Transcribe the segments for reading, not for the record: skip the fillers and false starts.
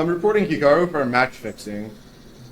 I'm reporting Hikaru for match fixing.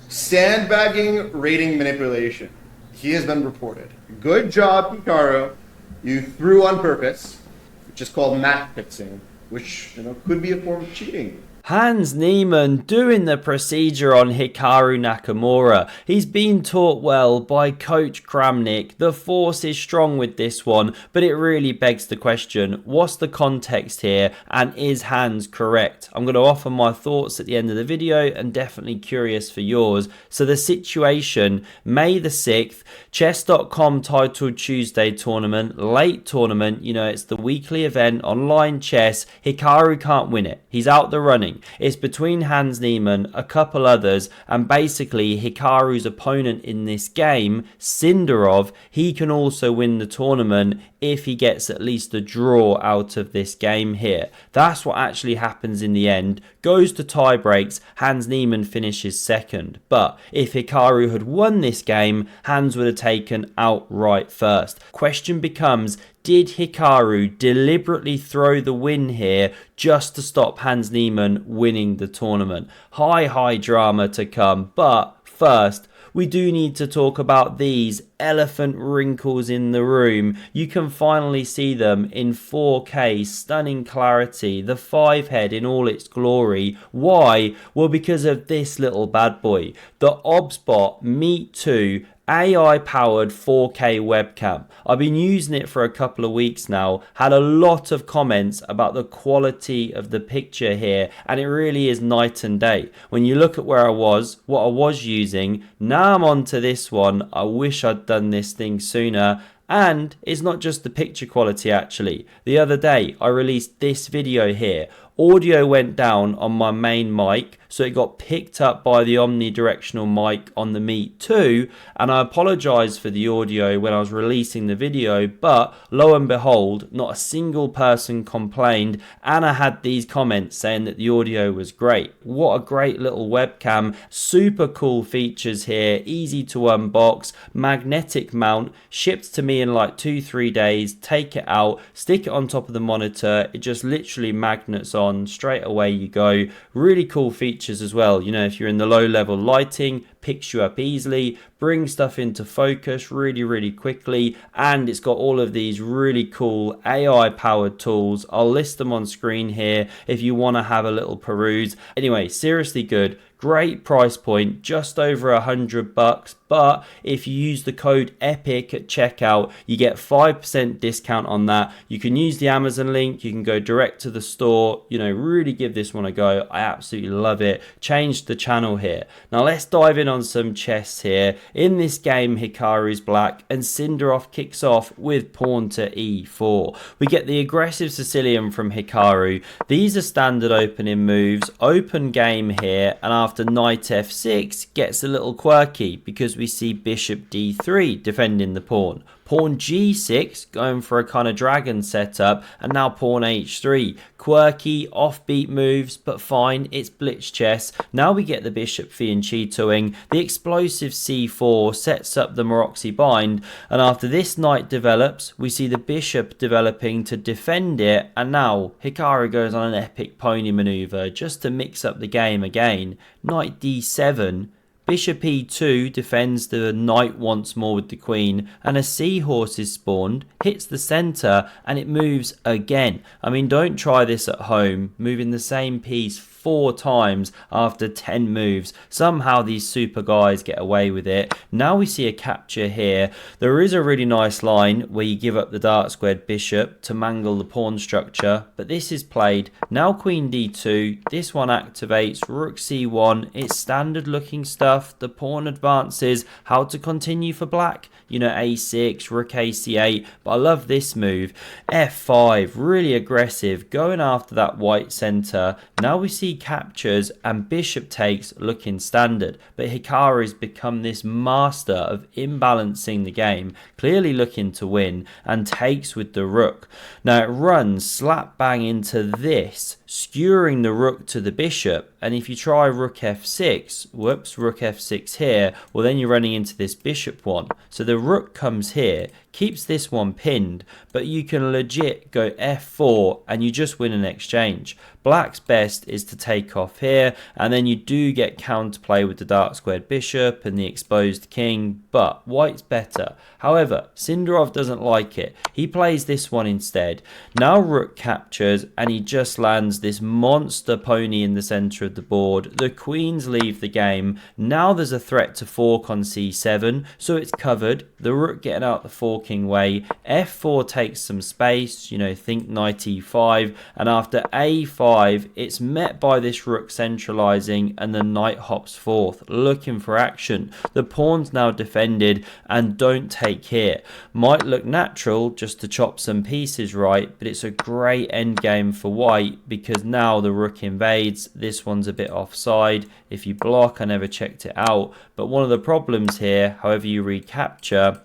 Sandbagging rating manipulation. He has been reported. Good job, Hikaru. You threw on purpose, which is called match fixing, which could be a form of cheating. Hans Niemann doing the procedure on Hikaru Nakamura. He's been taught well by Coach Kramnik. The force is strong with this one, but it really begs the question, what's the context here and is Hans correct? I'm going to offer my thoughts at the end of the video and definitely curious for yours. So the situation, May the 6th, chess.com titled Tuesday tournament, late tournament, it's the weekly event, online chess. Hikaru can't win it. He's out the running. It's between Hans Niemann, a couple others, and basically Hikaru's opponent in this game, Sindarov, he can also win the tournament if he gets at least a draw out of this game here. That's what actually happens in the end. Goes to tie breaks, Hans Niemann finishes second. But if Hikaru had won this game, Hans would have taken outright first. Question becomes, did Hikaru deliberately throw the win here just to stop Hans Niemann winning the tournament? High drama to come, but first, we do need to talk about these elephant wrinkles in the room. You can finally see them in 4K, stunning clarity, the 5 head in all its glory. Why? Well, because of this little bad boy, the OBSBot Meet 2 AI-powered 4K webcam. I've been using it for a couple of weeks now, had a lot of comments about the quality of the picture here, and it really is night and day. When you look at where I was, what I was using, now I'm on to this one. I wish I'd done this thing sooner. And it's not just the picture quality actually. The other day I released this video here. Audio went down on my main mic, so it got picked up by the omnidirectional mic on the Meet 2, and I apologise for the audio when I was releasing the video, but lo and behold, not a single person complained, and I had these comments saying that the audio was great. What a great little webcam, super cool features here, easy to unbox, magnetic mount, shipped to me in like 2-3 days, take it out, stick it on top of the monitor, it just literally magnets on, straight away you go. Really cool features as well, if you're in the low level lighting, picks you up easily, brings stuff into focus really quickly, and it's got all of these really cool AI powered tools. I'll list them on screen here if you want to have a little peruse. Anyway, seriously good. Great price point, just over $100, but if you use the code EPIC at checkout, you get 5% discount on that. You can use the Amazon link, you can go direct to the store, really give this one a go. I absolutely love it. Changed the channel here. Now let's dive in on some chess here. In this game, Hikaru's black and Sindarov kicks off with pawn to e4. We get the aggressive Sicilian from Hikaru. These are standard opening moves, open game here, and after knight f6 gets a little quirky because we see bishop d3 defending the pawn. Pawn g6 going for a kind of dragon setup, and now pawn h3. Quirky, offbeat moves, but fine, it's blitz chess. Now we get the bishop fianchettoing. The explosive c4 sets up the Maroczy bind, and after this knight develops, we see the bishop developing to defend it, and now Hikaru goes on an epic pony maneuver just to mix up the game again. Knight d7. Bishop e2 defends the knight once more with the queen, and a seahorse is spawned, hits the center, and it moves again. I mean, don't try this at home, moving the same piece 4 times after 10 moves. Somehow these super guys get away with it. Now we see a capture here. There is a really nice line where you give up the dark squared bishop to mangle the pawn structure, but this is played. Now queen d2, this one activates, rook c1, it's standard looking stuff. The pawn advances. How to continue for black? A6, rook ac8, but I love this move. f5, really aggressive, going after that white center. Now we see captures and bishop takes looking standard, but Hikaru has become this master of imbalancing the game, clearly looking to win, and takes with the rook. Now it runs slap bang into this skewering the rook to the bishop. And if you try rook f6, rook f6 here, well then you're running into this bishop one. So the rook comes here, keeps this one pinned, but you can legit go f4 and you just win an exchange. Black's best is to take off here, and then you do get counterplay with the dark squared bishop and the exposed king, but white's better. However, Sindarov doesn't like it. He plays this one instead. Now rook captures, and he just lands this monster pony in the center of the board. The queens leave the game. Now there's a threat to fork on c7, so it's covered. The rook getting out the forking way. f4 takes some space, think knight e5, and after a5, it's met by this rook centralizing, and the knight hops forth, looking for action. The pawn's now defended, and don't take here. Might look natural just to chop some pieces right, but it's a great endgame for white because now the rook invades. This one's a bit offside. If you block, I never checked it out, but one of the problems here, however you recapture,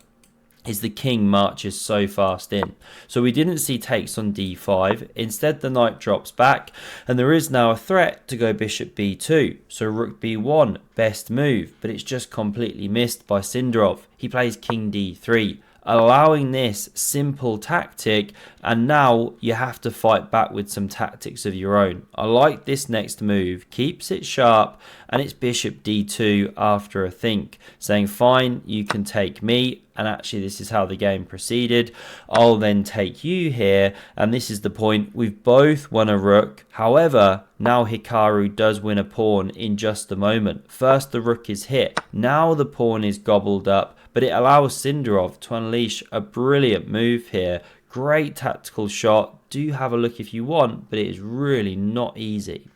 is the king marches so fast in. So we didn't see takes on d5. Instead, the knight drops back, and there is now a threat to go bishop b2. So rook b1, best move, but it's just completely missed by Sindarov. He plays king d3, allowing this simple tactic, and now you have to fight back with some tactics of your own. I like this next move, keeps it sharp, and it's bishop d2 after a think, saying fine, you can take me, and actually this is how the game proceeded. I'll then take you here, and this is the point. We've both won a rook. However, now Hikaru does win a pawn in just a moment. First the rook is hit, now the pawn is gobbled up, but it allows Sindarov to unleash a brilliant move here. Great tactical shot. Do have a look if you want, but it is really not easy.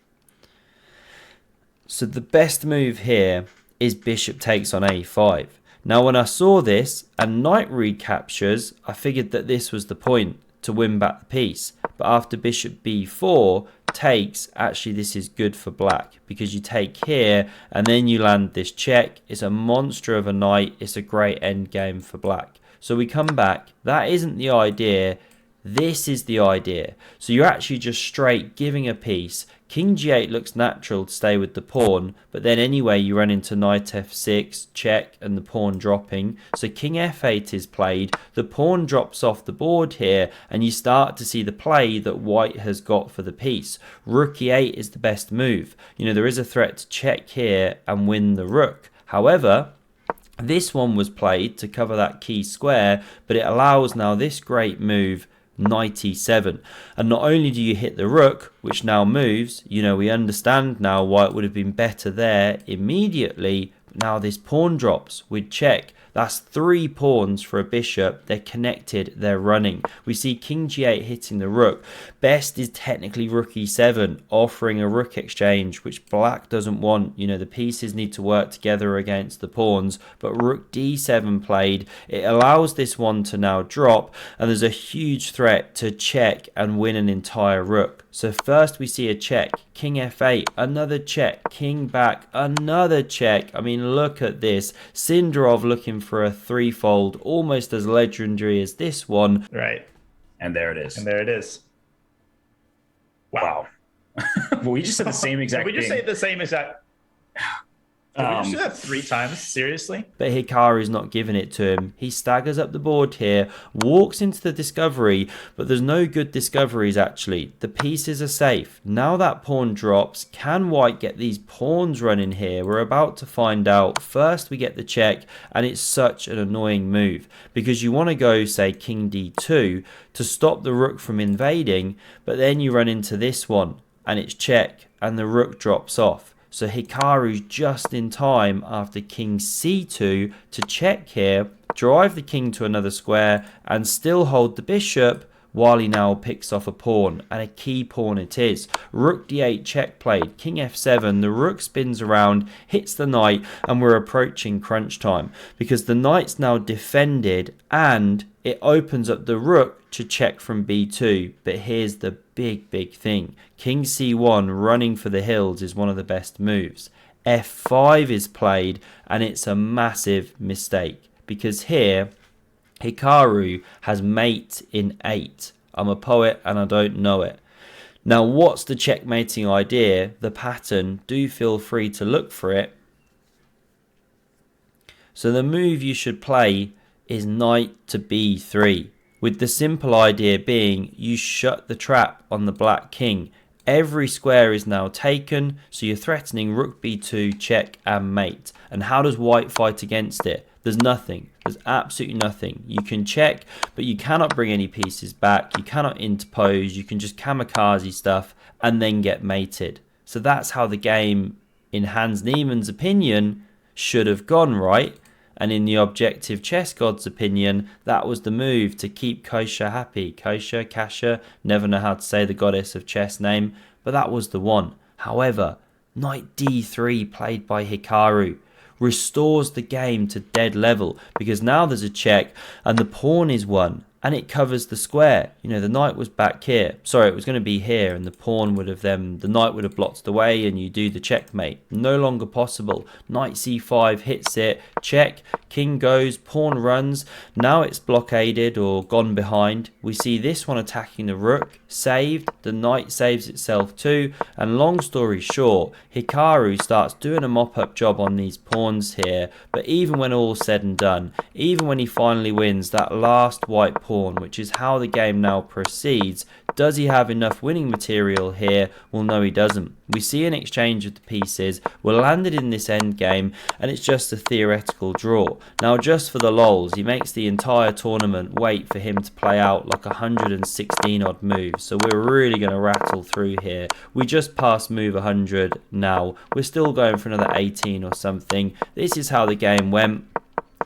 So the best move here is bishop takes on a5. Now when I saw this and knight recaptures, I figured that this was the point to win back the piece. But after bishop b4 takes, actually this is good for black because you take here and then you land this check. It's a monster of a knight. It's a great end game for black. So we come back. That isn't the idea. This is the idea. So you're actually just straight giving a piece. King g8 looks natural to stay with the pawn, but then anyway you run into knight f6, check, and the pawn dropping. So king f8 is played, the pawn drops off the board here, and you start to see the play that white has got for the piece. Rook e8 is the best move. There is a threat to check here and win the rook. However, this one was played to cover that key square, but it allows now this great move, knight e7, and not only do you hit the rook, which now moves, we understand now why it would have been better there immediately, but now this pawn drops with check. That's 3 pawns for a bishop. They're connected, they're running. We see king g8 hitting the rook. Best is technically rook e7, offering a rook exchange, which black doesn't want. The pieces need to work together against the pawns, but rook d7 played. It allows this one to now drop, and there's a huge threat to check and win an entire rook. So first we see a check, king f8, another check, king back, another check. I mean, look at this. Sindarov looking for a threefold, almost as legendary as this one. Right. And there it is. And there it is. Wow. Well, we just said the same exact Did we just thing. say the same exact... Did we just do that 3 times? Seriously? But Hikaru's not giving it to him. He staggers up the board here, walks into the discovery, but there's no good discoveries actually. The pieces are safe. Now that pawn drops, can white get these pawns running here? We're about to find out. First we get the check, and it's such an annoying move because you want to go, say, king d2 to stop the rook from invading, but then you run into this one, and it's check, and the rook drops off. So Hikaru's just in time after king c2 to check here, drive the king to another square, and still hold the bishop while he now picks off a pawn, and a key pawn it is. Rook d8 check played, king f7, the rook spins around, hits the knight, and we're approaching crunch time because the knight's now defended and it opens up the rook to check from b2. But here's the big thing. King c1 running for the hills is one of the best moves. f5 is played, and it's a massive mistake because here Hikaru has mate in 8. I'm a poet and I don't know it. Now, what's the checkmating idea? The pattern, do feel free to look for it. So the move you should play is knight to b3, with the simple idea being you shut the trap on the black king. Every square is now taken, so you're threatening rook b2, check and mate. And how does white fight against it? There's nothing. There's absolutely nothing. You can check, but you cannot bring any pieces back. You cannot interpose. You can just kamikaze stuff and then get mated. So that's how the game, in Hans Niemann's opinion, should have gone, right? And in the objective chess god's opinion, that was the move to keep Kosha happy. Kosha, Kasha, never know how to say the goddess of chess name, but that was the one. However, knight d3 played by Hikaru restores the game to dead level, because now there's a check and the pawn is won. And it covers the square. You know, the knight was back here. Sorry, it was going to be here, and the pawn would have the knight would have blocked the way, and you do the checkmate. No longer possible. Knight c5 hits it, check, king goes, pawn runs. Now it's blockaded or gone behind. We see this one attacking the rook, saved. The knight saves itself too. And long story short, Hikaru starts doing a mop-up job on these pawns here. But even when all's said and done, even when he finally wins that last white pawn, which is how the game now proceeds, does he have enough winning material here? Well, no, he doesn't. We see an exchange of the pieces. We're landed in this endgame, and it's just a theoretical draw. Now, just for the lols, he makes the entire tournament wait for him to play out like 116 odd moves. So we're really going to rattle through here. We just passed move 100 now. We're still going for another 18 or something. This is how the game went.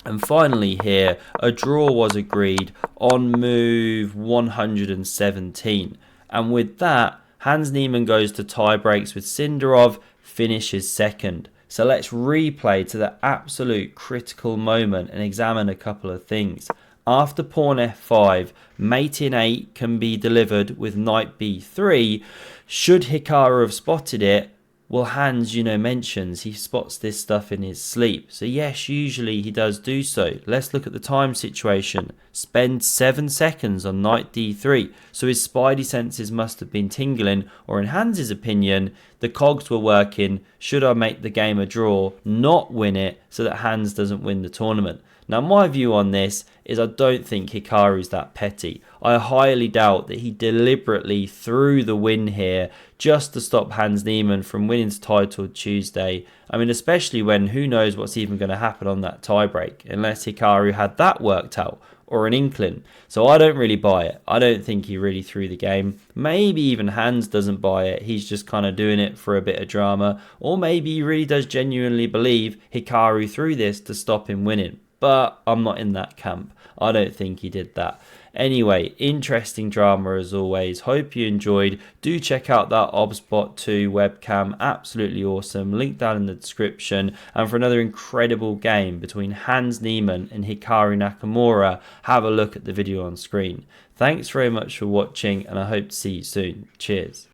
And finally here, a draw was agreed on move 117. And with that, Hans Niemann goes to tie breaks with Sindarov, finishes second. So let's replay to the absolute critical moment and examine a couple of things. After pawn f5, mate in 8 can be delivered with knight b3. Should Hikaru have spotted it? Well, Hans, mentions he spots this stuff in his sleep. So yes, usually he does do so. Let's look at the time situation. Spend 7 seconds on knight d3. So his spidey senses must have been tingling, or in Hans's opinion, the cogs were working. Should I make the game a draw, not win it, so that Hans doesn't win the tournament? Now, my view on this is I don't think Hikaru's that petty. I highly doubt that he deliberately threw the win here just to stop Hans Niemann from winning the title Tuesday. I mean, especially when who knows what's even going to happen on that tiebreak, unless Hikaru had that worked out, or an inkling. So I don't really buy it. I don't think he really threw the game. Maybe even Hans doesn't buy it. He's just kind of doing it for a bit of drama. Or maybe he really does genuinely believe Hikaru threw this to stop him winning. But I'm not in that camp. I don't think he did that. Anyway, interesting drama as always. Hope you enjoyed. Do check out that OBSBot 2 webcam. Absolutely awesome. Link down in the description. And for another incredible game between Hans Niemann and Hikaru Nakamura, have a look at the video on screen. Thanks very much for watching, and I hope to see you soon. Cheers.